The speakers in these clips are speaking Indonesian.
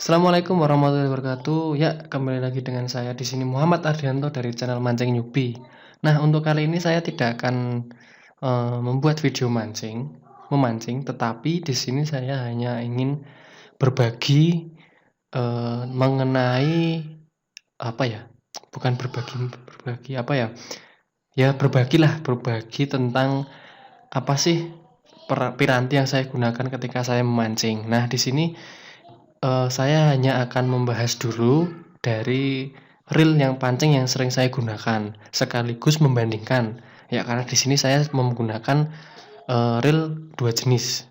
Assalamualaikum warahmatullahi wabarakatuh. Ya, kembali lagi dengan saya di sini Muhammad Ardianto dari channel Mancing Newbie. Nah, untuk kali ini saya tidak akan membuat video memancing, tetapi di sini saya hanya ingin berbagi mengenai apa ya? Bukan berbagi apa ya? Ya, berbagi tentang apa sih piranti yang saya gunakan ketika saya memancing. Nah, di sini saya hanya akan membahas dulu dari reel yang pancing yang sering saya gunakan, sekaligus membandingkan. Ya, karena di sini saya menggunakan reel 2 jenis.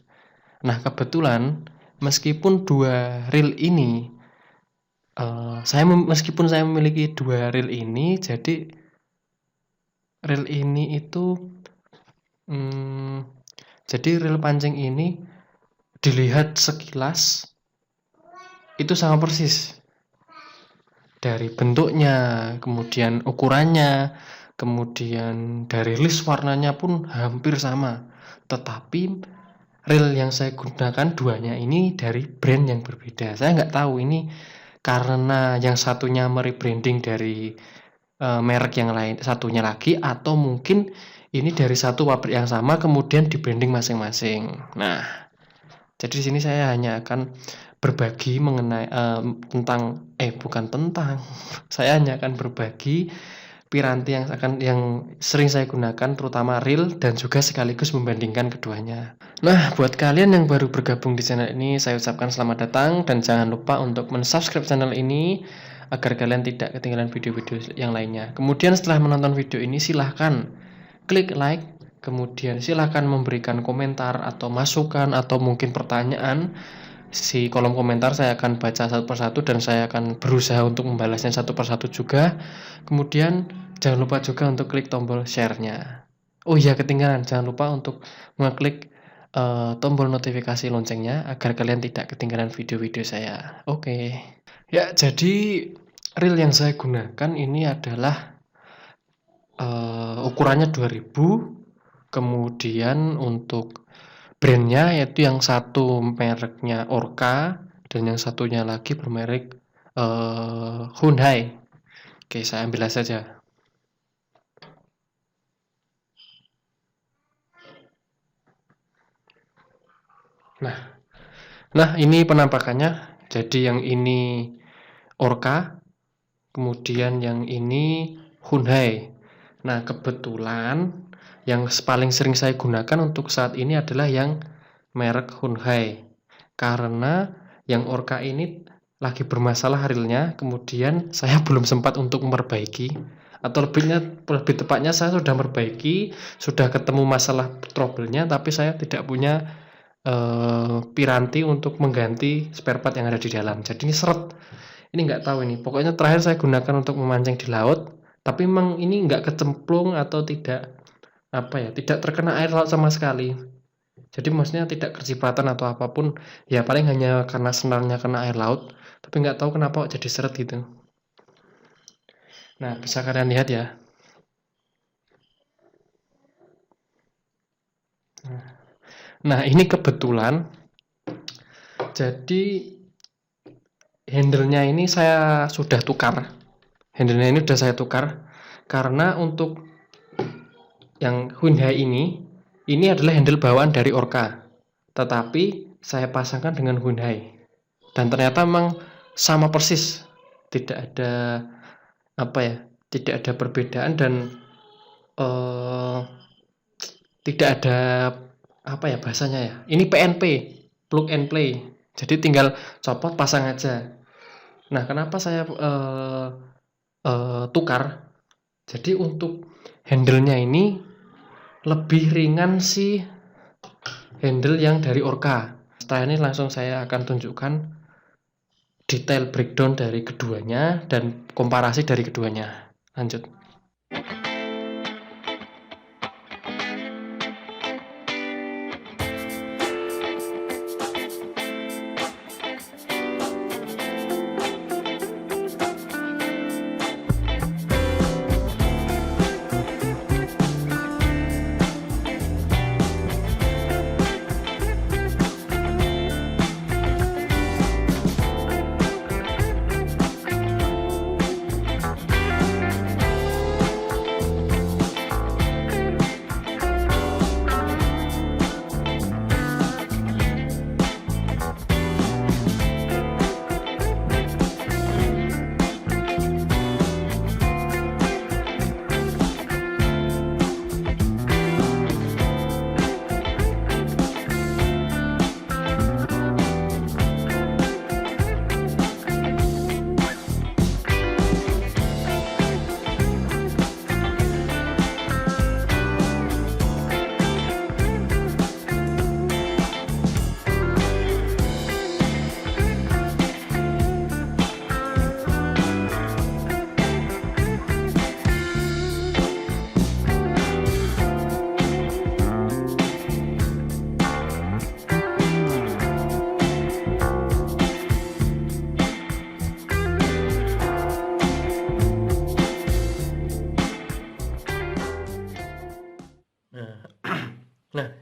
Nah, kebetulan meskipun 2 reel ini meskipun saya memiliki 2 reel ini, jadi reel ini itu jadi reel pancing ini dilihat sekilas itu sama persis. Dari bentuknya, kemudian ukurannya, kemudian dari list warnanya pun hampir sama. Tetapi reel yang saya gunakan duanya ini dari brand yang berbeda. Saya nggak tahu ini karena yang satunya merebranding dari merek yang lain satunya lagi, atau mungkin ini dari satu pabrik yang sama kemudian di branding masing-masing. Nah, jadi di sini saya hanya akan berbagi mengenai saya hanya akan berbagi piranti yang sering saya gunakan, terutama reel, dan juga sekaligus membandingkan keduanya. Nah, buat kalian yang baru bergabung di channel ini, saya ucapkan selamat datang dan jangan lupa untuk mensubscribe channel ini agar kalian tidak ketinggalan video-video yang lainnya. Kemudian setelah menonton video ini silahkan klik like, kemudian silahkan memberikan komentar atau masukan atau mungkin pertanyaan. Di kolom komentar saya akan baca satu persatu dan saya akan berusaha untuk membalasnya satu persatu juga. Kemudian jangan lupa juga untuk klik tombol share-nya. Oh iya, ketinggalan, jangan lupa untuk mengklik tombol notifikasi loncengnya agar kalian tidak ketinggalan video-video saya. Oke. Ya, jadi reel yang saya gunakan ini adalah ukurannya 2000, kemudian untuk brandnya yaitu yang satu mereknya Orca dan yang satunya lagi bermerek Hyundai. Oke, saya ambil saja. Nah, ini penampakannya. Jadi yang ini Orca, kemudian yang ini Hyundai. Nah, kebetulan yang paling sering saya gunakan untuk saat ini adalah yang merek Hyundai, karena yang Orca ini lagi bermasalah reelnya, kemudian saya belum sempat untuk memperbaiki, atau lebih tepatnya saya sudah memperbaiki, sudah ketemu masalah trouble-nya, tapi saya tidak punya piranti untuk mengganti spare part yang ada di dalam. Jadi ini seret. Ini nggak tahu ini. Pokoknya terakhir saya gunakan untuk memancing di laut, tapi memang ini nggak kecemplung atau tidak terkena air laut sama sekali. Jadi maksudnya tidak kecipratan atau apapun, ya paling hanya karena senarnya kena air laut, tapi nggak tahu kenapa jadi seret gitu. Nah, bisa kalian lihat ya. Nah, ini kebetulan jadi handle-nya ini saya sudah tukar. Handle-nya ini sudah saya tukar karena untuk yang Hyundai ini adalah handle bawaan dari Orca, tetapi saya pasangkan dengan Hyundai dan ternyata memang sama persis, tidak ada perbedaan dan tidak ada bahasanya ya. Ini PNP, plug and play. Jadi tinggal copot pasang aja. Nah, kenapa saya tukar? Jadi untuk handle-nya ini lebih ringan sih handle yang dari Orca. Setelah ini langsung saya akan tunjukkan detail breakdown dari keduanya dan komparasi dari keduanya. Lanjut.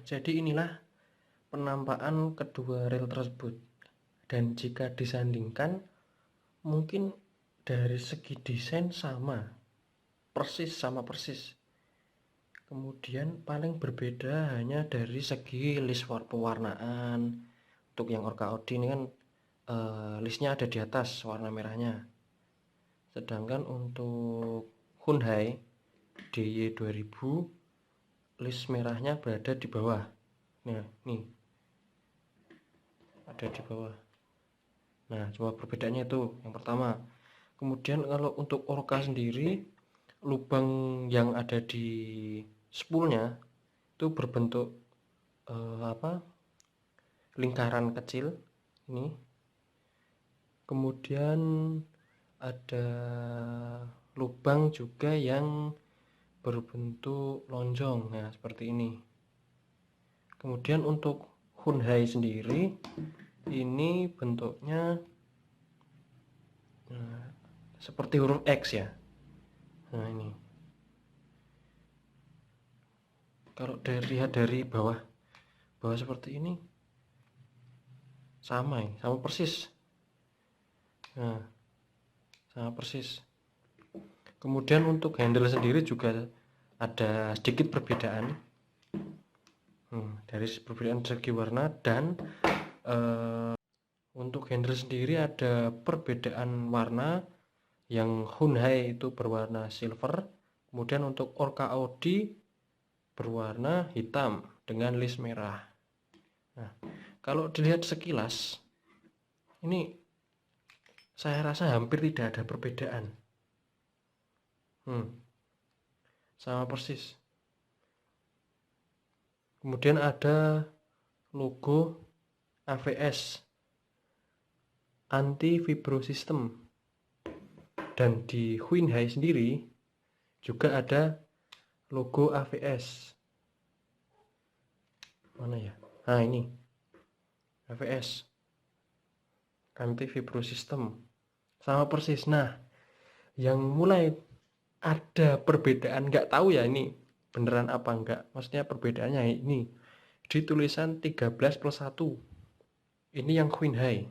jadi inilah penampakan kedua rel tersebut. Dan jika disandingkan, mungkin dari segi desain sama persis. Kemudian paling berbeda hanya dari segi list pewarnaan. Untuk yang Orca Audi ini kan listnya ada di atas warna merahnya, sedangkan untuk Hyundai DY2000 list merahnya berada di bawah. Nah, nih ada di bawah. Nah, coba perbedaannya itu yang pertama. Kemudian kalau untuk Orca sendiri, lubang yang ada di spoolnya itu berbentuk lingkaran kecil ini. Kemudian ada lubang juga yang berbentuk lonjong, nah seperti ini. Kemudian untuk Hyundai sendiri ini bentuknya seperti huruf X ya. Nah ini kalau dilihat dari bawah seperti ini sama persis. Nah, sama persis. Kemudian untuk handle sendiri juga ada sedikit perbedaan dari perbedaan segi warna, dan untuk handle sendiri ada perbedaan warna. Yang Hyundai itu berwarna silver, kemudian untuk Orca Audi berwarna hitam dengan list merah. Nah, kalau dilihat sekilas ini saya rasa hampir tidak ada perbedaan. Sama persis. Kemudian ada logo AVS, anti vibro system, dan di Hyundai sendiri juga ada logo AVS. Mana ya? Nah ini AVS, anti vibro system, sama persis. Nah, yang mulai ada perbedaan, nggak tahu ya ini beneran apa enggak, maksudnya perbedaannya ini di tulisan 13+1. Ini yang Hyundai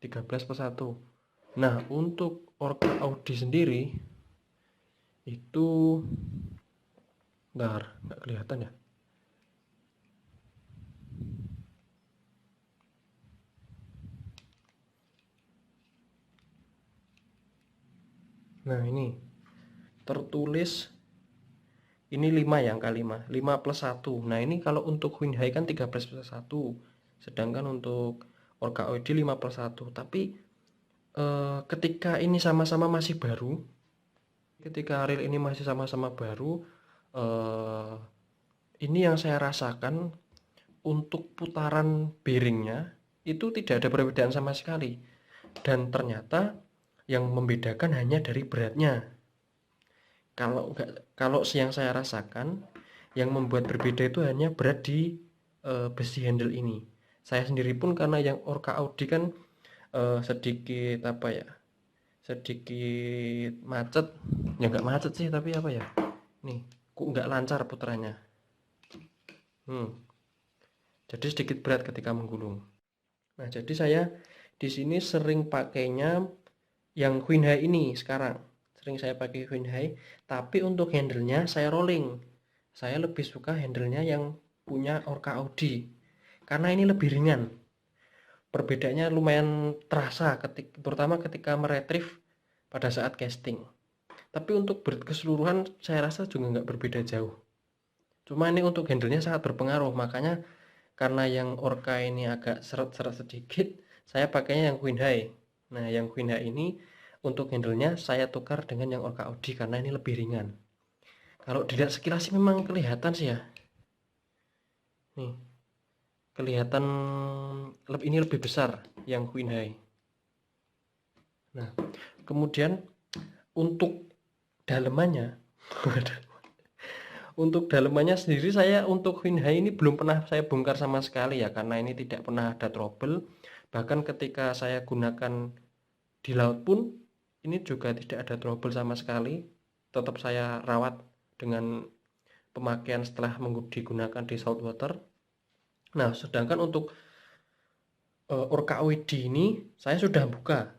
13+1. Nah, untuk Orca Audi sendiri itu nggak kelihatan ya. Nah, ini tertulis ini 5 ya, angka 5+1. Nah, ini kalau untuk Hyundai kan 13+1, sedangkan untuk Orca Audi 5+1. Tapi ketika ini sama-sama masih baru, ketika reel ini masih sama-sama baru, ini yang saya rasakan untuk putaran bearingnya itu tidak ada perbedaan sama sekali. Dan ternyata yang membedakan hanya dari beratnya. Kalau yang saya rasakan, yang membuat berbeda itu hanya berat di besi handle ini. Saya sendiri pun karena yang Orca Audi kan sedikit macet, ya nggak macet sih, tapi nih kok nggak lancar putarannya. Jadi sedikit berat ketika menggulung. Nah, jadi saya di sini sering pakainya yang Hyundai ini sekarang. Sering saya pakai Hyundai, tapi untuk handle-nya saya rolling. Saya lebih suka handle-nya yang punya Orca Audi karena ini lebih ringan. Perbedaannya lumayan terasa terutama ketika meretrieve pada saat casting. Tapi untuk keseluruhan saya rasa juga nggak berbeda jauh. Cuma ini untuk handle-nya sangat berpengaruh, makanya karena yang Orca ini agak seret-seret sedikit, saya pakainya yang Hyundai. Nah, yang Hyundai ini untuk handle-nya saya tukar dengan yang Orca Audi karena ini lebih ringan. Kalau dilihat sekilas sih memang kelihatan sih ya. Nih, kelihatan ini lebih besar yang Hyundai. Nah, kemudian untuk dalemannya untuk dalemannya sendiri, saya untuk Hyundai ini belum pernah saya bongkar sama sekali ya, karena ini tidak pernah ada trouble. Bahkan ketika saya gunakan di laut pun ini juga tidak ada trouble sama sekali. Tetap saya rawat dengan pemakaian setelah digunakan di saltwater. Nah, sedangkan untuk Orca OID ini saya sudah buka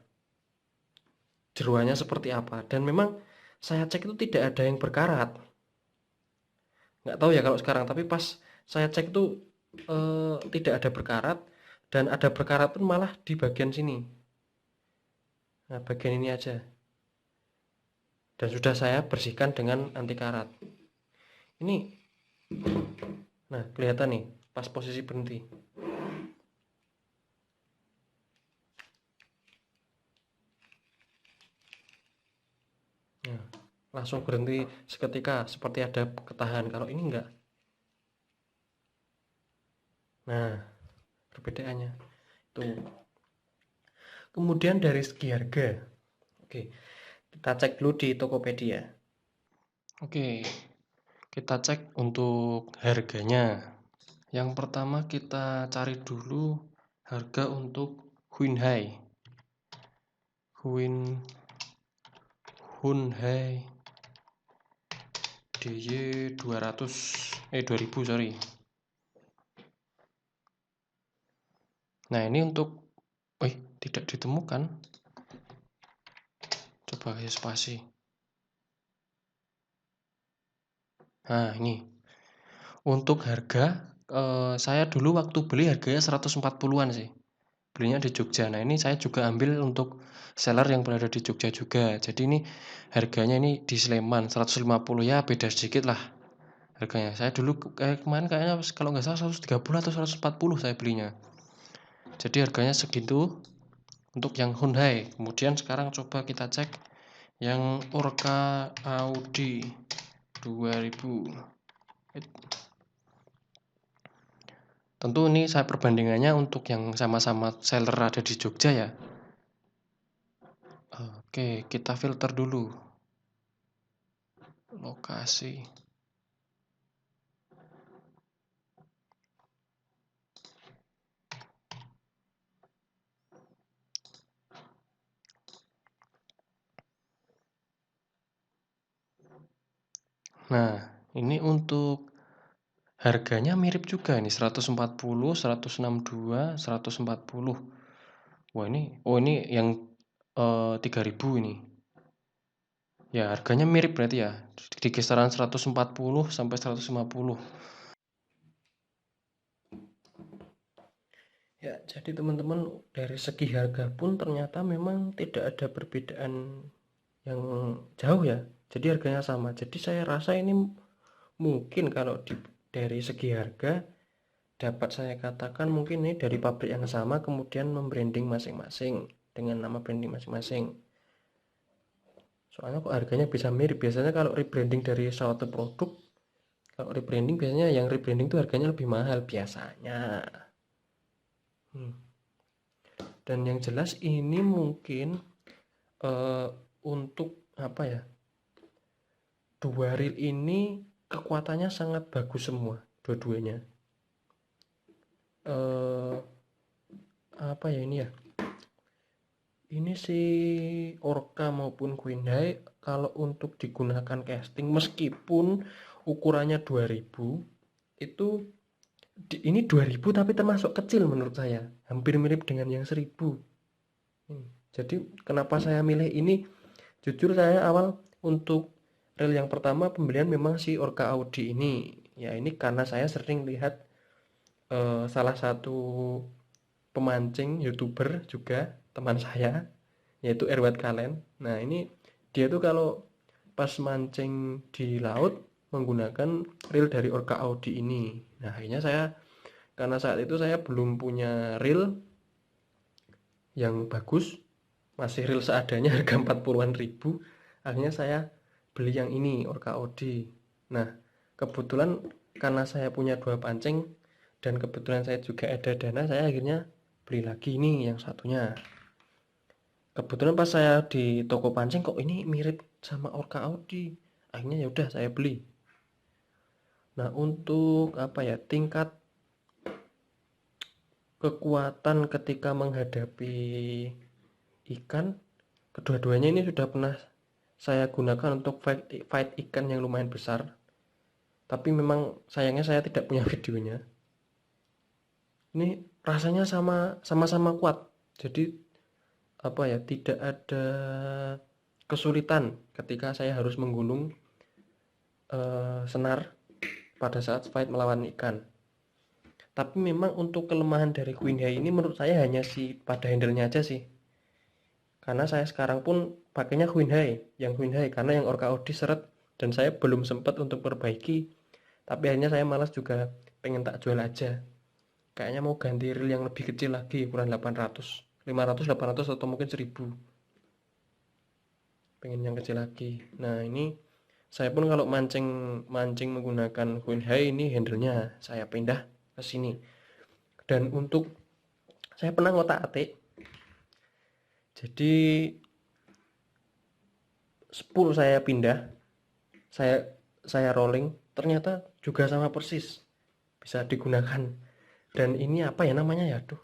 jeruannya seperti apa, dan memang saya cek itu tidak ada yang berkarat. Nggak tahu ya kalau sekarang, tapi pas saya cek itu tidak ada berkarat, dan ada berkarat pun malah di bagian sini. Nah, bagian ini aja. Dan sudah saya bersihkan dengan anti karat. Ini, nah kelihatan nih pas posisi berhenti. Nah, langsung berhenti seketika seperti ada ketahan. Kalau ini enggak. Nah, perbedaannya tuh. Kemudian dari segi harga, oke, kita cek dulu di Tokopedia. Oke, kita cek untuk harganya. Yang pertama kita cari dulu harga untuk Hunhai DY 2000, sorry. Nah, ini untuk tidak ditemukan. Coba kasih spasi. Nah, ini untuk harga, saya dulu waktu beli harganya 140-an sih. Belinya di Jogja. Nah, ini saya juga ambil untuk seller yang berada di Jogja juga. Jadi ini harganya ini di Sleman 150, ya beda sedikit lah harganya. Saya dulu kemarin kayaknya kalau nggak salah 130 atau 140 saya belinya. Jadi harganya segitu untuk yang Hyundai. Kemudian sekarang coba kita cek yang Orca Audi 2000. Tentu ini saya perbandingannya untuk yang sama-sama seller ada di Jogja ya. Oke, kita filter dulu lokasi. Nah, ini untuk harganya mirip juga ini 140, 162, 140. Wah, ini yang 3000 ini. Ya, harganya mirip berarti ya. Di kisaran 140 sampai 150. Ya, jadi teman-teman dari segi harga pun ternyata memang tidak ada perbedaan yang jauh ya. Jadi harganya sama. Jadi saya rasa ini mungkin kalau dari segi harga dapat saya katakan mungkin ini dari pabrik yang sama kemudian membranding masing-masing dengan nama branding masing-masing. Soalnya kok harganya bisa mirip. Biasanya kalau rebranding dari suatu produk, kalau rebranding biasanya yang rebranding itu harganya lebih mahal biasanya. Dan yang jelas ini mungkin untuk apa ya, dua reel ini kekuatannya sangat bagus semua dua-duanya. Apa ya ini ya, ini si Orca maupun Hyundai kalau untuk digunakan casting meskipun ukurannya 2000 itu ini 2000 tapi termasuk kecil menurut saya, hampir mirip dengan yang 1000. Jadi kenapa saya milih ini, jujur saya awal untuk reel yang pertama pembelian memang si Orca Audi ini ya, ini karena saya sering lihat salah satu pemancing YouTuber juga teman saya yaitu Erwat Kalen. Nah, ini dia tuh kalau pas mancing di laut menggunakan reel dari Orca Audi ini. Nah, akhirnya saya, karena saat itu saya belum punya reel yang bagus, masih reel seadanya harga 40-an ribu, akhirnya saya beli yang ini Orca Audi. Nah, kebetulan karena saya punya dua pancing dan kebetulan saya juga ada dana, saya akhirnya beli lagi ini yang satunya. Kebetulan pas saya di toko pancing kok ini mirip sama Orca Audi, akhirnya ya udah saya beli. Nah, untuk apa ya, tingkat kekuatan ketika menghadapi ikan, kedua-duanya ini sudah pernah saya gunakan untuk fight ikan yang lumayan besar. tapi memang sayangnya saya tidak punya videonya. Ini rasanya sama-sama kuat, jadi apa ya, tidak ada kesulitan ketika saya harus menggulung senar pada saat fight melawan ikan. Tapi memang untuk kelemahan dari Queen High ini menurut saya hanya pada handle-nya aja sih. Karena saya sekarang pun pakainya Queen High, karena yang Orca OD seret dan saya belum sempat untuk perbaiki. Tapi akhirnya saya malas juga, pengen tak jual aja. Kayaknya mau ganti reel yang lebih kecil lagi, ukuran 800, 500, 800 atau mungkin 1000. Pengen yang kecil lagi. Nah, ini saya pun kalau mancing menggunakan Queen High, ini handle-nya saya pindah ke sini. Dan untuk saya pernah ngotak-atik. Jadi spool saya pindah, saya rolling, ternyata juga sama persis bisa digunakan. Dan ini apa ya namanya ya, tuh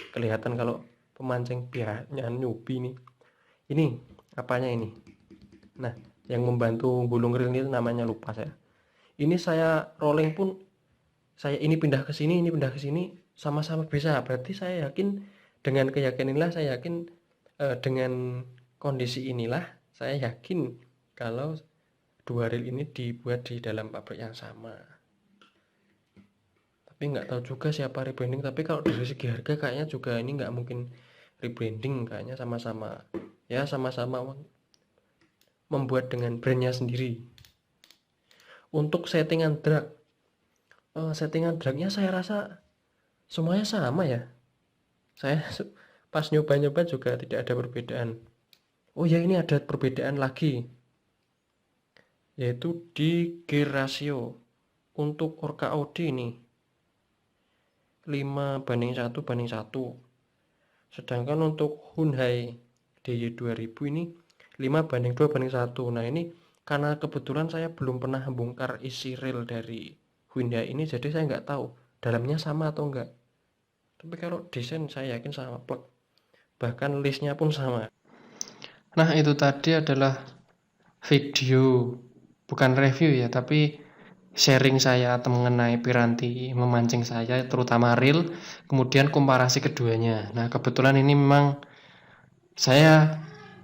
kelihatan kalau pemancing biasanya newbie nih. Ini apanya ini? Nah, yang membantu gulung reel ini namanya lupa saya. Ini saya rolling pun, saya ini pindah ke sini, ini pindah ke sini, sama-sama bisa. Berarti saya yakin, dengan keyakinan inilah saya yakin, dengan kondisi inilah saya yakin kalau dua reel ini dibuat di dalam pabrik yang sama. Tapi nggak tahu juga siapa rebranding, tapi kalau dari segi harga kayaknya juga ini nggak mungkin rebranding, kayaknya sama-sama membuat dengan brandnya sendiri. Untuk settingan dragnya saya rasa semuanya sama ya. Saya pas nyoba-nyoba juga tidak ada perbedaan. Oh ya, ini ada perbedaan lagi, yaitu di gear ratio. Untuk Orca OD ini 5:1:1, sedangkan untuk Hunhai DY2000 ini 5:2:1. Nah, ini karena kebetulan saya belum pernah membongkar isi reel dari Hyundai ini, jadi saya nggak tahu dalamnya sama atau enggak. Tapi kalau desain saya yakin sama plek, bahkan listnya pun sama. Nah, itu tadi adalah video, bukan review ya, tapi sharing saya mengenai piranti memancing saya, terutama reel, kemudian komparasi keduanya. Nah, kebetulan ini memang saya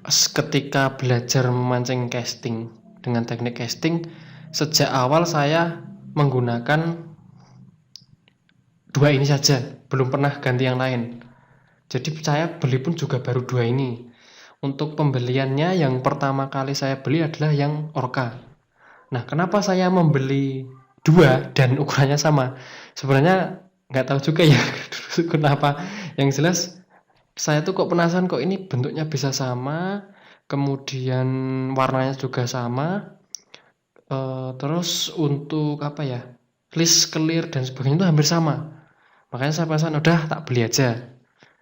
ketika belajar memancing casting dengan teknik casting, sejak awal saya menggunakan dua ini saja, belum pernah ganti yang lain. Jadi saya beli pun juga baru dua ini. Untuk pembeliannya yang pertama kali saya beli adalah yang Orca. Nah, kenapa saya membeli dua dan ukurannya sama? Sebenarnya nggak tahu juga ya kenapa. Yang jelas saya tuh kok penasaran, kok ini bentuknya bisa sama, kemudian warnanya juga sama, terus untuk apa ya, list clear dan sebagainya itu hampir sama. Makanya saya penasaran, udah tak beli aja.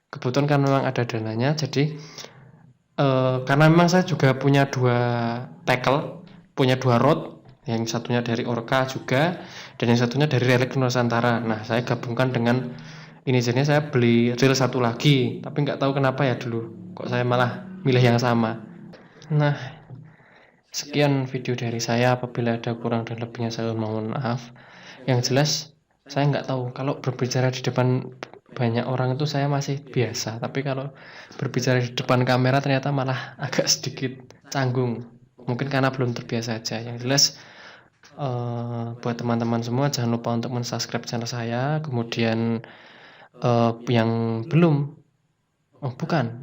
Kebetulan kan memang ada dananya, jadi karena memang saya juga punya dua tackle, punya dua rod, yang satunya dari Orca juga, dan yang satunya dari Relic Nusantara. Nah, saya gabungkan dengan ini, jadinya saya beli reel satu lagi, tapi nggak tahu kenapa ya dulu kok saya malah milih yang sama. Nah, sekian video dari saya. Apabila ada kurang dan lebihnya saya mohon maaf. Yang jelas saya nggak tahu, kalau berbicara di depan banyak orang itu saya masih biasa, tapi kalau berbicara di depan kamera ternyata malah agak sedikit canggung, mungkin karena belum terbiasa aja. Yang jelas buat teman-teman semua, jangan lupa untuk mensubscribe channel saya, kemudian yang belum,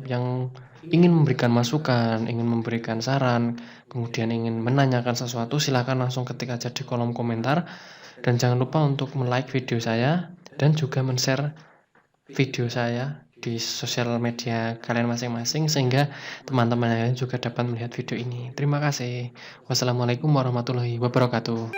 yang ingin memberikan masukan, ingin memberikan saran, kemudian ingin menanyakan sesuatu, silakan langsung ketik aja di kolom komentar. Dan jangan lupa untuk like video saya dan juga share video saya di sosial media kalian masing-masing, sehingga teman-teman lain juga dapat melihat video ini. Terima kasih. Wassalamualaikum warahmatullahi wabarakatuh.